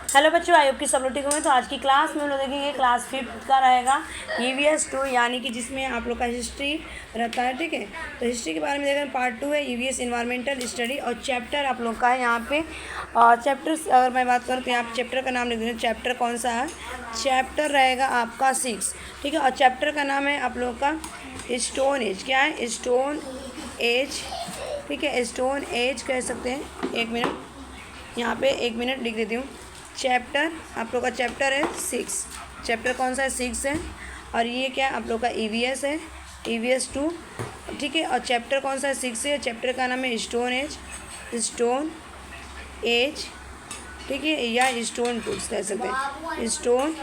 Hello बच्चों, I hope कि सब लोग ठीक होंगे। तो आज की क्लास में हम लोग देखेंगे क्लास 5th का रहेगा EVS 2, यानी कि जिसमें आप लोग का हिस्ट्री रहता है। ठीक है, तो हिस्ट्री के बारे में देखेंगे। पार्ट 2 है EVS इन्वायरमेंटल स्टडी, और चैप्टर आप लोग का है यहाँ पे चैप्टर अगर मैं बात करूँ तो यहाँ चैप्टर का नाम लिख देंगे। चैप्टर कौन सा है? चैप्टर रहेगा आपका 6। ठीक है, और चैप्टर का नाम है आप लोग का स्टोन एज। क्या है? Stone age. ठीक है, स्टोन एज कह सकते हैं। एक मिनट, यहाँ पे 1 मिनट लिख देती हूँ। चैप्टर आप लोग का चैप्टर है 6। चैप्टर कौन सा है? 6 है। और ये क्या आप लोग का EVS है, EVS 2। ठीक है, और चैप्टर कौन सा है? 6 है। चैप्टर का नाम है स्टोन एज, स्टोन एज। ठीक है, या स्टोन टूल्स कह सकते हैं। स्टोन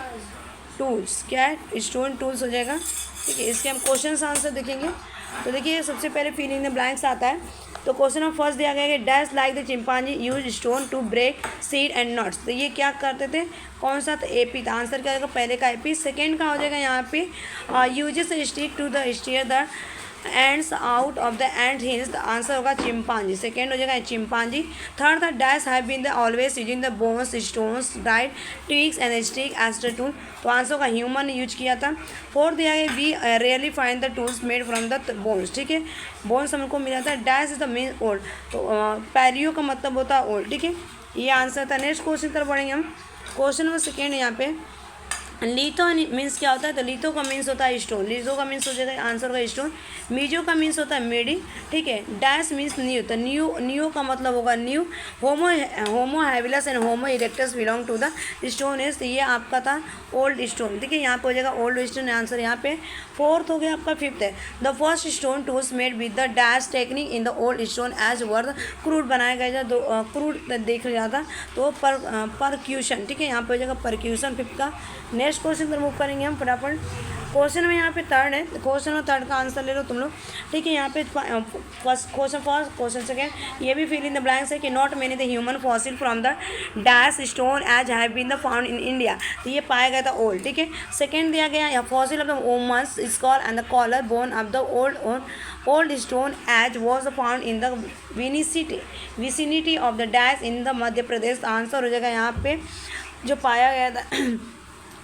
टूल्स क्या है? स्टोन टूल्स हो जाएगा। ठीक है, इसके हम क्वेश्चन आंसर देखेंगे। तो देखिए, सबसे पहले फिल इन द ब्लैंक्स आता है। तो क्वेश्चन में फर्स्ट दिया गया है कि dash like the chimpanzee use stone to break seed and nuts. तो ये क्या करते थे? कौन सा? तो AP था। आंसर क्या होगा? पहले का AP। सेकेंड का हो जाएगा यहाँ पे uses stick to the stir the ants out of the ant hills. The answer होगा चिंपांजी। सेकेंड हो जाएगा चिंपांजी। थर्ड था dash have been the always using the bones stones डाइट twigs and stick as the tool. तो answer होगा human use किया था। Fourth दिया गया we really find the tools made from the bones. ठीक है, बोन्स हमको मिला था। Dash is the mean old. तो पैरियो का मतलब होता है ओल्ड। ठीक है, ये आंसर था। नेक्स्ट क्वेश्चन तरफ बढ़ेंगे हम। क्वेश्चन नंबर सेकेंड यहाँ पे लिथो मीन्स क्या होता है? तो लिथो का मीन्स होता है स्टोन। लिथो का मीन्स हो जाएगा आंसर होगा स्टोन। मीजो का मीन्स होता है मेडी। ठीक है, डैश मीन्स न्यू। तो न्यू का मतलब होगा new. Homo habilis and Homo erectus belong to the stone age. तो ये आपका था ओल्ड स्टोन। ठीक है, यहाँ पे हो जाएगा ओल्ड स्टोन आंसर यहाँ पे। फोर्थ हो गया आपका। फिफ्थ है the first stone tools made with the dash technique in the old stone as word crude बनाया गया था। क्रूड देख लिया था तो परक्यूशन। ठीक है, यहाँ पे हो जाएगा परक्यूशन फिफ्थ का। नेक्स्ट क्वेश्चन पर मूव करेंगे हम फटाफट। क्वेश्चन में यहाँ पे थर्ड है। क्वेश्चन में थर्ड का आंसर ले लो तुम लोग। ठीक है, यहाँ पे फर्स्ट क्वेश्चन सेकेंड ये भी फिल इन द ब्लैंक्स है कि not many the human fossil from the dash stone age have been the found in India. तो ये पाया गया था ओल्ड। ठीक है, सेकेंड दिया गया fossil of the woman's skull and the collar bone of the old stone age was found in the vicinity of the dash in the Madhya Pradesh. Answer हो जाएगा यहाँ पे जो पाया गया था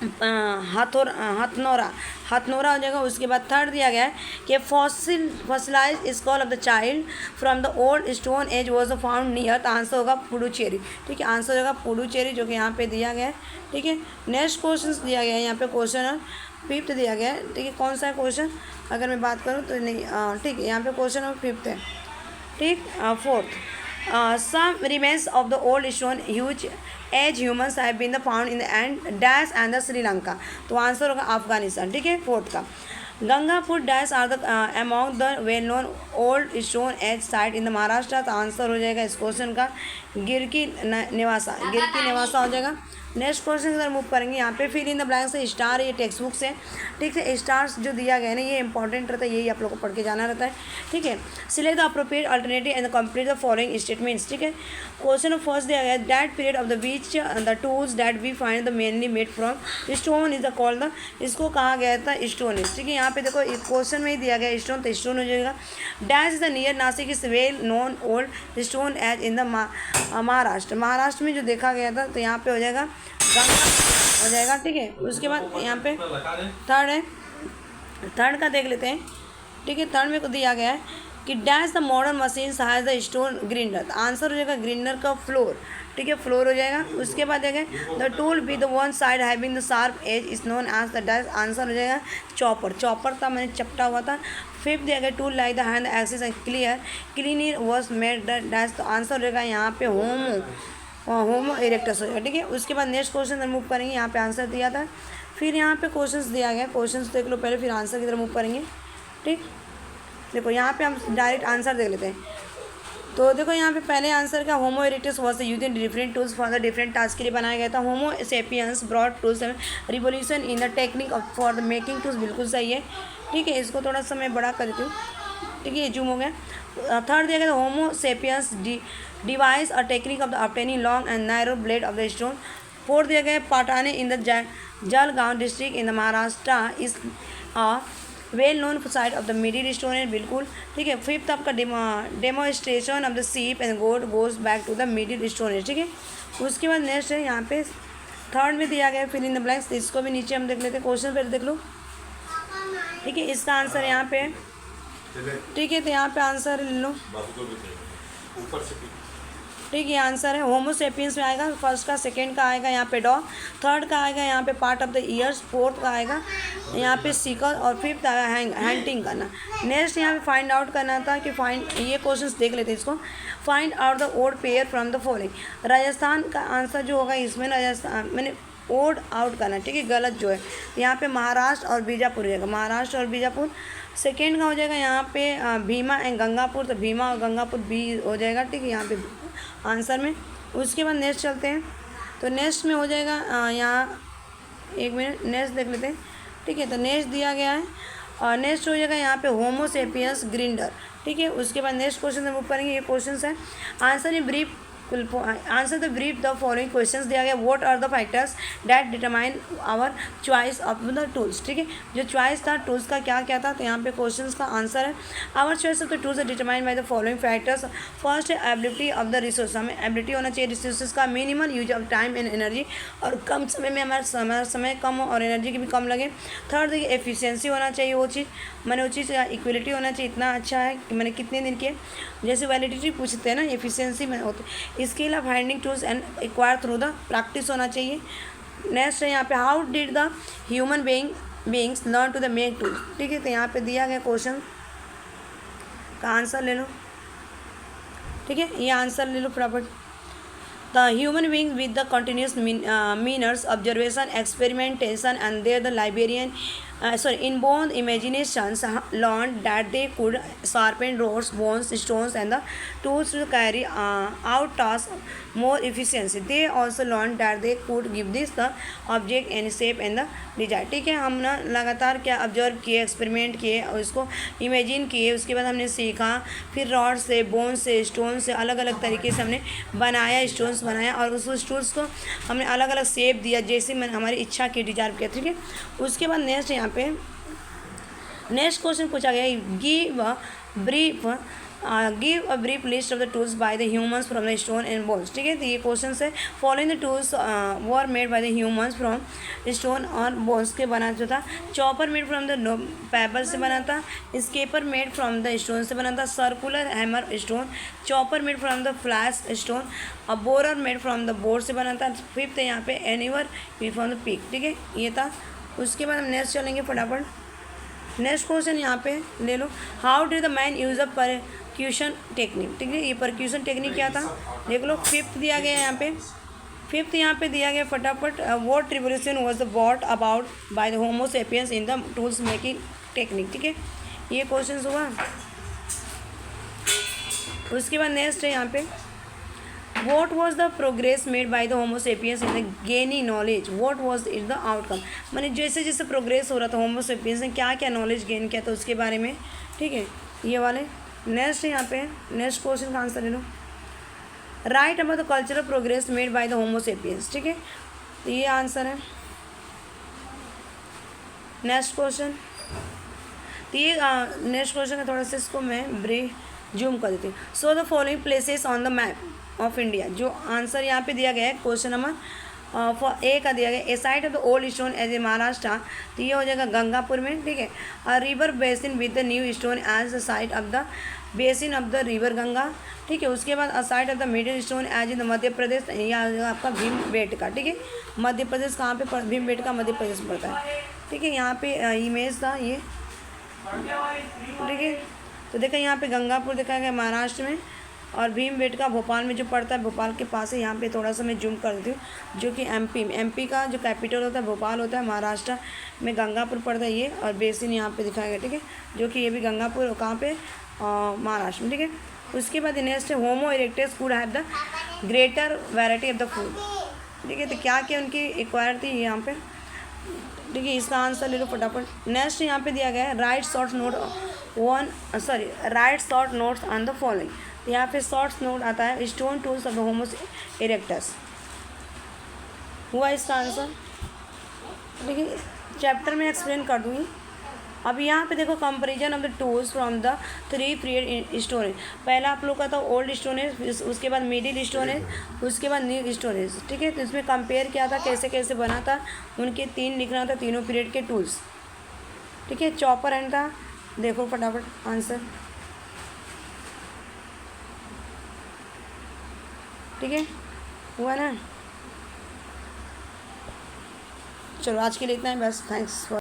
हथनोरा हो जाएगा। उसके बाद थर्ड दिया गया है कि fossilise skull of the child from the old stone age was found near. तो आंसर होगा पुडुचेरी। ठीक है, आंसर होगा पुडुचेरी जो कि यहाँ पे दिया गया है। ठीक है, नेक्स्ट क्वेश्चन दिया गया है यहाँ पे। क्वेश्चन फिफ्थ दिया गया है। ठीक है, कौन सा है क्वेश्चन अगर मैं बात करूँ तो नहीं। ठीक है, यहाँ पे क्वेश्चन नंबर फिफ्थ है। ठीक, fourth some remains of the old stone huge age humans have been found in the and dash and the Sri Lanka. तो आंसर होगा अफगानिस्तान। ठीक है, फोर्थ का Gangapur dash are the among the well known old stone age site in the Maharashtra. तो answer हो जाएगा इस question का गिरकी निवासा हो जाएगा। नेक्स्ट क्वेश्चन की तरफ मूव करेंगे। यहाँ पे फिल इन द ब्लैंक्स से स्टार, ये टेक्स्ट बुक से। ठीक है, स्टार्स जो दिया गया है ना, ये इंपॉर्टेंट रहता है, यही आप लोग को पढ़ के जाना रहता है। ठीक है, select the appropriate alternative and complete the following statements. ठीक है, क्वेश्चन फर्स्ट दिया गया है that period of the which the tools that we find the mainly made from stone is the called the. इसको कहा गया था स्टोन एज। ठीक है, यहाँ पे देखो क्वेश्चन में ही दिया गया स्टोन, तो स्टोन हो जाएगा। Dash is the near Nashik is well known old stone age in the Maharashtra में जो देखा गया था। तो यहाँ पे हो जाएगा गंगा हो जाएगा। ठीक है, उसके बाद यहाँ पे थर्ड है। थर्ड का देख लेते हैं। ठीक है, थर्ड में को दिया गया है कि dash the modern machine has the stone grinder. Answer हो जाएगा ग्रिंडर का फ्लोर। ठीक है, फ्लोर हो जाएगा। उसके बाद देखें the tool with one side having the sharp edge is known as the dash. Answer हो जाएगा चॉपर था, मैंने चपटा हुआ था। फिफ्थ दिया गया tool like the hand axis and cleaner was made the dash. तो आंसर हो जाएगा यहाँ पे होमो इरेक्टस हो जाएगा। ठीक है, उसके बाद नेक्स्ट क्वेश्चन मूव करेंगे। यहाँ पे आंसर दिया था, फिर यहाँ पे क्वेश्चंस दिया गया। क्वेश्चंस देख लो पहले, फिर आंसर की तरफ मूव करेंगे। ठीक, देखो यहाँ पे हम डायरेक्ट आंसर देख लेते हैं। तो देखो यहाँ पे पहले आंसर का homo erectus was use in different tools for the different task के लिए बनाया गया था। Homo sapiens broad tools revolution in the technique of for the making tools. बिल्कुल सही है। ठीक है, इसको थोड़ा सा मैं बड़ा कर देती हूँ। ठीक है, ये जूम हो गया। थर्ड दिया गया homo sapiens devise a technique of the obtaining long and narrow blade of the stone. Fourth दिया गया Patne in the Jalgaon district in the Maharashtra is well known site of the middle stone age. बिल्कुल ठीक है। Fifth आपका demonstration of the sheep and goat goes back to the middle stone age. ठीक है, उसके बाद नेक्स्ट है यहाँ पे थर्ड में दिया गया फिल इन द ब्लैंक्स, इसको भी नीचे हम देख लेते हैं, क्वेश्चन फिर देख लो। ठीक है, इसका आंसर यहाँ पे, ठीक है, तो यहाँ पे आंसर ले लो। ठीक है, आंसर है होमो सेपियंस में आएगा, फर्स्ट का, सेकंड का आएगा यहाँ पे डॉग, थर्ड का आएगा यहाँ पे part of the years, fourth का आएगा यहाँ पे सीकर, और फिफ्थ आएगा हंटिंग करना। नेक्स्ट यहाँ पे फाइंड आउट करना था कि फाइंड, ये क्वेश्चंस देख लेते हैं इसको। Find out the odd pair from the following. Rajasthan का आंसर जो होगा इसमें, राजस्थान मैंने ओड आउट करना, ठीक है, गलत जो है यहाँ पे महाराष्ट्र और बीजापुर हो जाएगा, महाराष्ट्र और बीजापुर। सेकेंड का हो जाएगा यहाँ पे भीमा एंड गंगापुर, तो भीमा और गंगापुर बी हो जाएगा, ठीक है, यहाँ पे आंसर में। उसके बाद नेक्स्ट चलते हैं, तो नेक्स्ट में हो जाएगा यहाँ, एक मिनट नेक्स्ट देख लेते हैं। ठीक है, तो नेक्स्ट दिया गया है, और नेक्स्ट हो जाएगा यहाँ पे होमो सेपियंस ग्रिंडर। ठीक है, उसके बाद नेक्स्ट क्वेश्चन हम पढ़ेंगे, ये क्वेश्चन है answer in brief, answer the brief the following questions दिया गया। What are the factors that determine our choice of the tools. ठीक है, जो चॉइस था टूल्स का क्या क्या था, तो यहाँ पे क्वेश्चंस का आंसर है our choice of the tools determine by the following factors. First है एबिलिटी ऑफ द रिसोर्स, हमें एबिलिटी होना चाहिए रिसोर्सेज का, minimal use of time and energy, और कम समय में हमारा समय कम हो और एनर्जी की भी कम लगे। थर्ड देखिए एफिशिएंसी होना चाहिए, वो चीज़ मैंने वो चीज़ इक्वलिटी होना चाहिए, इतना अच्छा है कि मैंने कितने दिन किए, जैसे वैलिडिटी पूछते हैं ना, एफिशिएंसी में होते। इसके अलावा finding tools and acquire through the practice होना चाहिए। नेक्स्ट है यहाँ पे how did the human beings learn to the make tools. ठीक है, तो यहाँ पे दिया गया क्वेश्चन का आंसर ले लो। ठीक है, ये आंसर ले लो फटाफट। The human being with the continuous means observation experimentation and their the librarian inborn imaginations learned that they could sharpen rods, bones, stones, and the tools to carry out tasks more efficiently. They also learned that they could give this the object any shape and the design. ठीक है, हम ना लगातार क्या observe किए, experiment किए और उसको इमेजिन किए, उसके बाद हमने सीखा, फिर रॉड से, बोन से, स्टोन से अलग अलग तरीके से हमने बनाया, स्टोन्स बनाया, और उस स्टोन्स को हमने अलग अलग शेप दिया जैसे मैंने हमारी इच्छा की डिजाइन किया। ठीक है, उसके बाद नेक्स्ट यहाँ पे नेक्स्ट क्वेश्चन पूछा गया, give a brief list of the tools by the humans from the stone and bones. ठीक है, तो ये क्वेश्चन है following the tools were made by the humans from stone और बोन्स के बना जो था। Chopper made from the paper से बना था, scraper made from the stone से बना था, circular hammer stone, chopper made from the flash stone, और borer made from the board से बना था। फिफ्थ है यहाँ पे एनीवर फ्रॉम द पीक। ठीक है, ये था। उसके बाद हम नेक्स्ट चलेंगे फटाफट। नेक्स्ट क्वेश्चन यहाँ पे ले लो, how did the man use a percussion technique. ठीक है, ये परक्यूशन टेक्निक क्या था देख लो। फिफ्थ दिया गया यहाँ पे, फिफ्थ यहाँ पे दिया गया फटाफट, what revolution was brought about by the homo sapiens in the tools making technique. ठीक है, ये क्वेश्चन हुआ। उसके बाद नेक्स्ट है यहाँ पे, What was the progress made by the Homo sapiens in the gaining knowledge? What was it the outcome? मैंने जैसे जैसे प्रोग्रेस हो रहा था होमो सेपियंस ने क्या क्या नॉलेज गेन किया था उसके बारे में। ठीक है, ये वाले। नेक्स्ट यहाँ पे नेक्स्ट क्वेश्चन का आंसर ले लो, write about the cultural progress made by the homo sapiens. ठीक है, तो ये आंसर है। नेक्स्ट क्वेश्चन, तो ये नेक्स्ट क्वेश्चन का थोड़ा सा इसको मैं ब्रेक जूम कर देती हूँ। So the following places on the map of India, जो आंसर यहाँ पे दिया गया है क्वेश्चन नंबर फॉर ए का दिया गया, a site of the old stone age a Maharashtra, तो ये हो जाएगा गंगापुर में। ठीक है, और river basin with the new stone age the site of the basin of the river Ganga. ठीक है, उसके बाद a site of the middle stone age in the Madhya Pradesh, या आपका भीमबेटका। ठीक है, मध्य प्रदेश कहाँ पे भीमबेटका मध्य प्रदेश पड़ता है। ठीक है, यहाँ पे इमेज था ये। ठीक है, तो देखा यहाँ पे गंगापुर देखा गया महाराष्ट्र में, और भीमबेटका भोपाल में जो पड़ता है, भोपाल के पास है। यहाँ पे थोड़ा सा मैं जूम कर देती हूँ, जो कि एमपी का जो कैपिटल होता है भोपाल होता है, महाराष्ट्र में गंगापुर पड़ता है ये, और बेसिन यहाँ पे दिखाया गया। ठीक है, जो कि ये भी गंगापुर कहाँ पे महाराष्ट्र में। ठीक है, उसके बाद नेक्स्ट है homo erectus could have the greater variety of the food. ठीक है, तो क्या क्या उनकी एक्वायर थी यहाँ पे। ठीक है, इसका आंसर ले लो फटाफट। नेक्स्ट यहाँ पे दिया गया है, right short notes on the following. यहाँ पे शॉर्ट्स नोट आता है, stone tools of the homo erectus हुआ इसका आंसर। ठीक है, चैप्टर में एक्सप्लेन कर दूँगी। अब यहाँ पे देखो comparison of the tools from the 3 period storage. पहला आप लोग का था ओल्ड स्टोरेज, उसके बाद मिडिल स्टोरेज, उसके बाद न्यू स्टोरेज। ठीक है, तो इसमें कंपेयर किया था कैसे कैसे बना था, उनके 3 लिखना था, तीनों पीरियड के टूल्स। ठीक है, चॉपर एंड था, देखो फटाफट आंसर। ठीक है, हुआ ना। चलो आज के लिए इतना है बस, थैंक्स फॉर